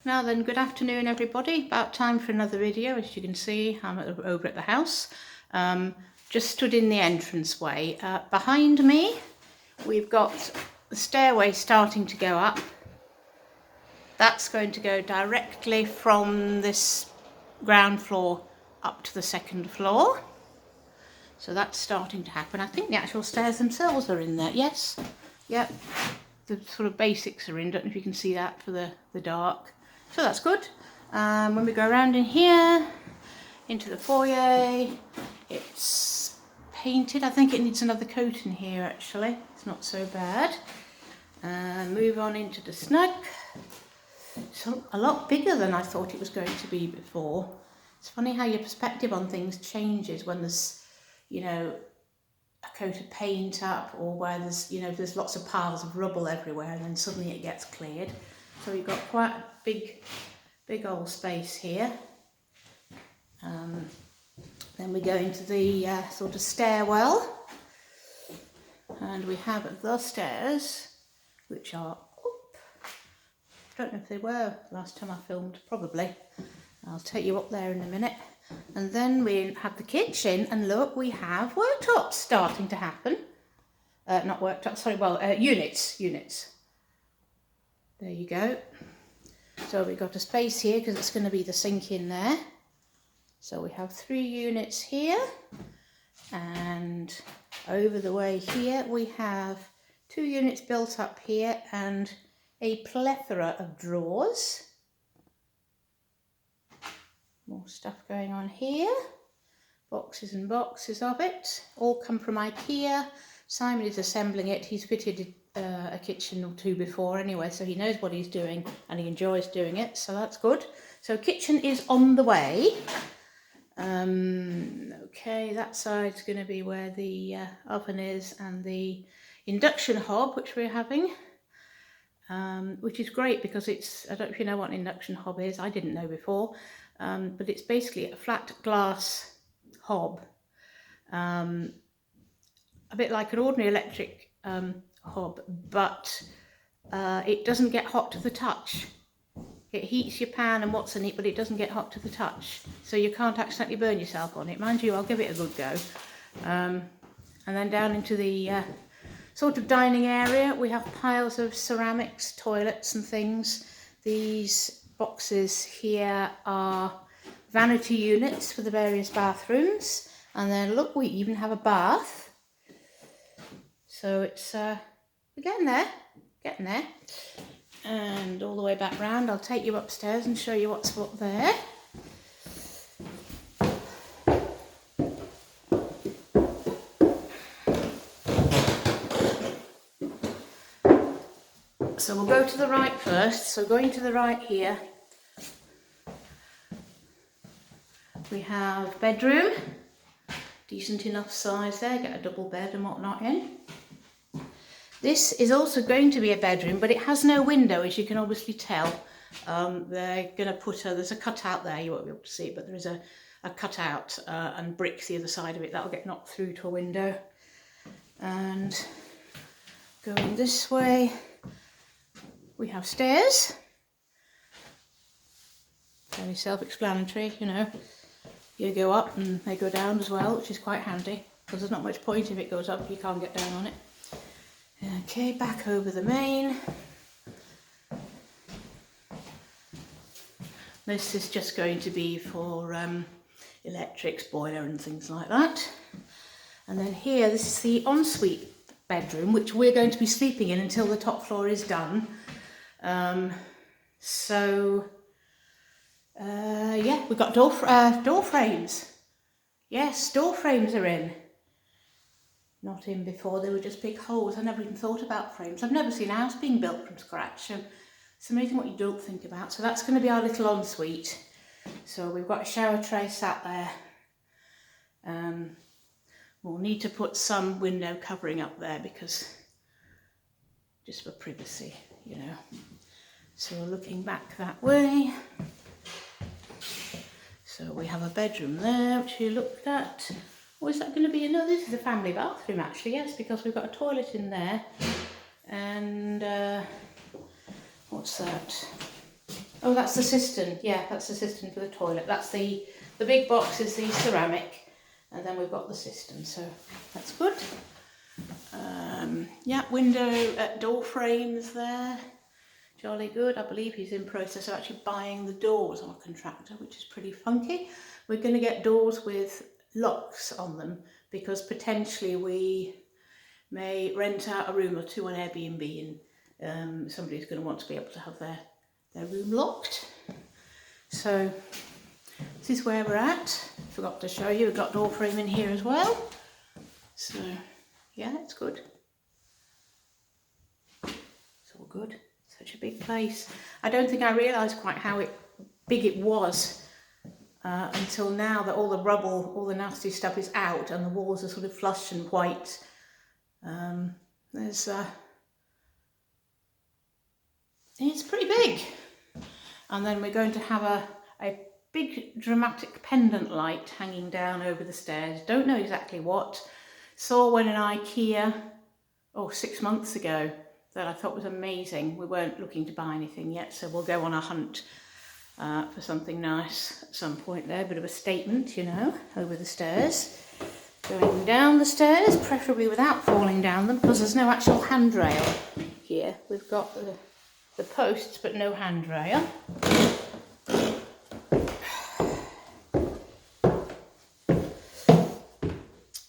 Now then, good afternoon everybody. About time for another video. As you can see, I'm over at the house. Just stood in the entranceway. Behind me, we've got the stairway starting to go up. That's going to go directly from this ground floor up to the second floor. So that's starting to happen. I think the actual stairs themselves are in there. Yes, yep. The sort of basics are in. Don't know if you can see that for the dark. So that's good. When we go around in here, into the foyer, it's painted. I think it needs another coat in here actually. It's not so bad. Move on into the snug. It's a lot bigger than I thought it was going to be before. It's funny how your perspective on things changes when there's, you know, a coat of paint up, or where there's, you know, there's lots of piles of rubble everywhere and then suddenly it gets cleared. So we've got quite a big old space here. Then we go into the sort of stairwell, and we have the stairs, which are up. I don't know if they were last time I filmed, probably. I'll take you up there in a minute. And then we have the kitchen, and look, we have worktops starting to happen. Not worktops, sorry, well, units. There you go. So we've got a space here because it's going to be the sink in there. So we have 3 units here, and over the way here we have 2 units built up here and a plethora of drawers. More stuff going on here. Boxes and boxes of it. All come from IKEA. Simon is assembling it. He's fitted a kitchen or 2 before anyway, so he knows what he's doing and he enjoys doing it, so that's good. So kitchen is on the way. Okay, that side's going to be where the oven is, and the induction hob which we're having, which is great because it's, I don't know if you know what an induction hob is, I didn't know before, but it's basically a flat glass hob, a bit like an ordinary electric hob, but it doesn't get hot to the touch. It heats your pan and what's in it, but it doesn't get hot to the touch, so you can't accidentally burn yourself on it. Mind you, I'll give it a good go. And then down into the sort of dining area, we have piles of ceramics, toilets and things. These boxes here are vanity units for the various bathrooms, and then look, we even have a bath. So it's we're getting there. And all the way back round, I'll take you upstairs and show you what's what there. So we'll go to the right first. So going to the right here, we have bedroom, decent enough size there, get a double bed and whatnot in. This is also going to be a bedroom, but it has no window, as you can obviously tell. They're going to put there's a cutout there, you won't be able to see it, but there is a cutout and bricks the other side of it. That'll get knocked through to a window. And going this way, we have stairs. Very self-explanatory, you know. You go up and they go down as well, which is quite handy, because there's not much point if it goes up, you can't get down on it. Okay, back over the main. This is just going to be for electrics, boiler and things like that. And then here, this is the ensuite bedroom, which we're going to be sleeping in until the top floor is done. Yeah, we've got door frames. Yes, door frames are in. Not in before, they were just big holes. I never even thought about frames. I've never seen a house being built from scratch, so it's amazing what you don't think about. So that's going to be our little ensuite. So we've got a shower tray sat there. We'll need to put some window covering up there because just for privacy, you know. So we're looking back that way. So we have a bedroom there, which you looked at. Or is that going to be another? This is a family bathroom actually, yes, because we've got a toilet in there. And what's that? Oh, that's the cistern. Yeah, that's the cistern for the toilet. That's the big box is the ceramic, and then we've got the cistern, so that's good. Yeah, window door frames there. Jolly good. I believe he's in process of actually buying the doors on a contractor, which is pretty funky. We're going to get doors with locks on them because potentially we may rent out a room or two on Airbnb, and somebody's going to want to be able to have their room locked. So this is where we're at. Forgot to show you, we've got door frame in here as well. So yeah, it's good. It's all good. Such a big place. I don't think I realised quite how big it was until now that all the rubble, all the nasty stuff is out and the walls are sort of flush and white. It's pretty big. And then we're going to have a big dramatic pendant light hanging down over the stairs. Don't know exactly what. Saw one in IKEA 6 months ago that I thought was amazing. We weren't looking to buy anything yet, so we'll go on a hunt for something nice at some point there. A bit of a statement, you know, over the stairs. Going down the stairs, preferably without falling down them, because there's no actual handrail here. We've got the posts, but no handrail.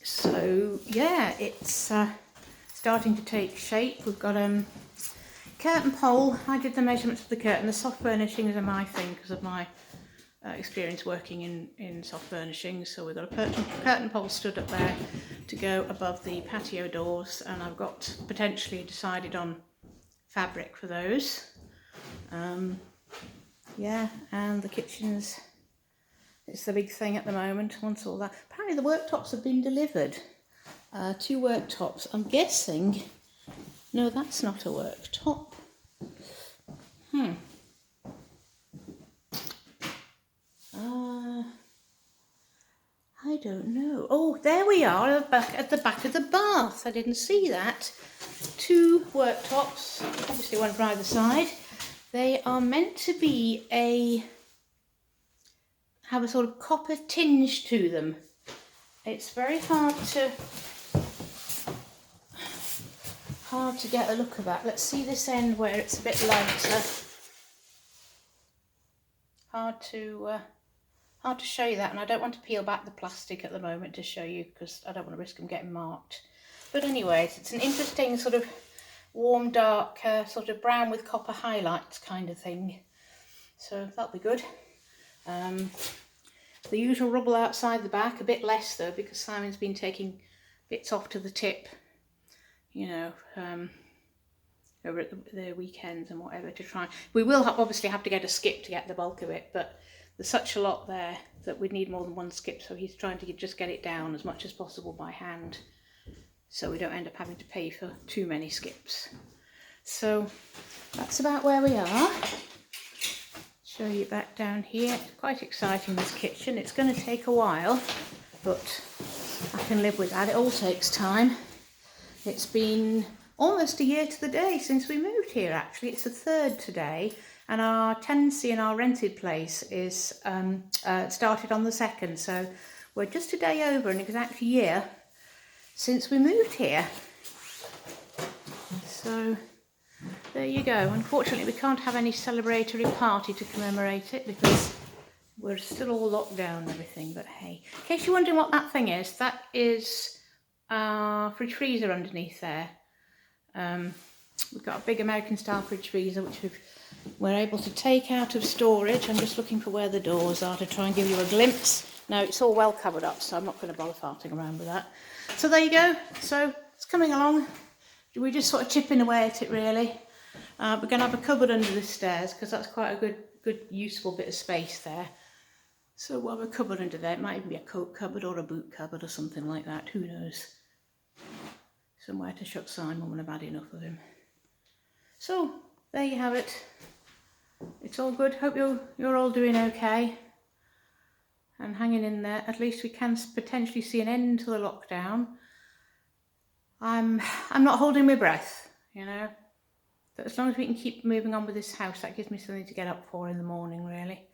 So yeah, it's starting to take shape. We've got curtain pole. I did the measurements for the curtain. The soft furnishings are my thing because of my experience working in soft furnishings. So we've got a curtain pole stood up there to go above the patio doors, and I've got potentially decided on fabric for those. Yeah, and the kitchens, it's the big thing at the moment. Once all that, apparently the worktops have been delivered. 2 worktops. I'm guessing, no, that's not a worktop. I don't know. Oh, there we are at the back of the bath. I didn't see that. 2 worktops, obviously one for either side. They are meant to be have a sort of copper tinge to them. It's very hard to get a look of that. Let's see this end where it's a bit lighter. Hard to show you that, and I don't want to peel back the plastic at the moment to show you because I don't want to risk them getting marked. But anyways, it's an interesting sort of warm, dark, sort of brown with copper highlights kind of thing. So that'll be good. The usual rubble outside the back, a bit less though because Simon's been taking bits off to the tip, you know, over at the weekends and whatever to try. We will obviously have to get a skip to get the bulk of it, but there's such a lot there that we'd need more than 1 skip, so he's trying to just get it down as much as possible by hand so we don't end up having to pay for too many skips. So that's about where we are. Show you back down here. It's quite exciting, this kitchen. It's going to take a while, but I can live with that. It all takes time. It's been almost a year to the day since we moved here, actually. It's the 3rd today, and our tenancy in our rented place is started on the 2nd, so we're just a day over an exact year since we moved here. So there you go. Unfortunately, we can't have any celebratory party to commemorate it because we're still all locked down and everything, but hey. In case you're wondering what that thing is, that is our fridge freezer underneath there. We've got a big American style fridge freezer which we're able to take out of storage. I'm just looking for where the doors are to try and give you a glimpse. No, it's all well covered up, so I'm not going to bother farting around with that. So there you go. So it's coming along. We're just sort of chipping away at it really. We're going to have a cupboard under the stairs because that's quite a good useful bit of space there. So we'll have a cupboard under there. It might even be a coat cupboard or a boot cupboard or something like that. Who knows? Somewhere to shut Simon when I've had enough of him. So there you have it. It's all good. Hope you're all doing okay and hanging in there. At least we can potentially see an end to the lockdown. I'm not holding my breath, you know. But as long as we can keep moving on with this house, that gives me something to get up for in the morning, really.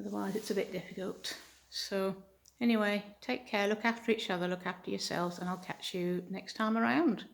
Otherwise it's a bit difficult. So anyway, take care, look after each other, look after yourselves, and I'll catch you next time around.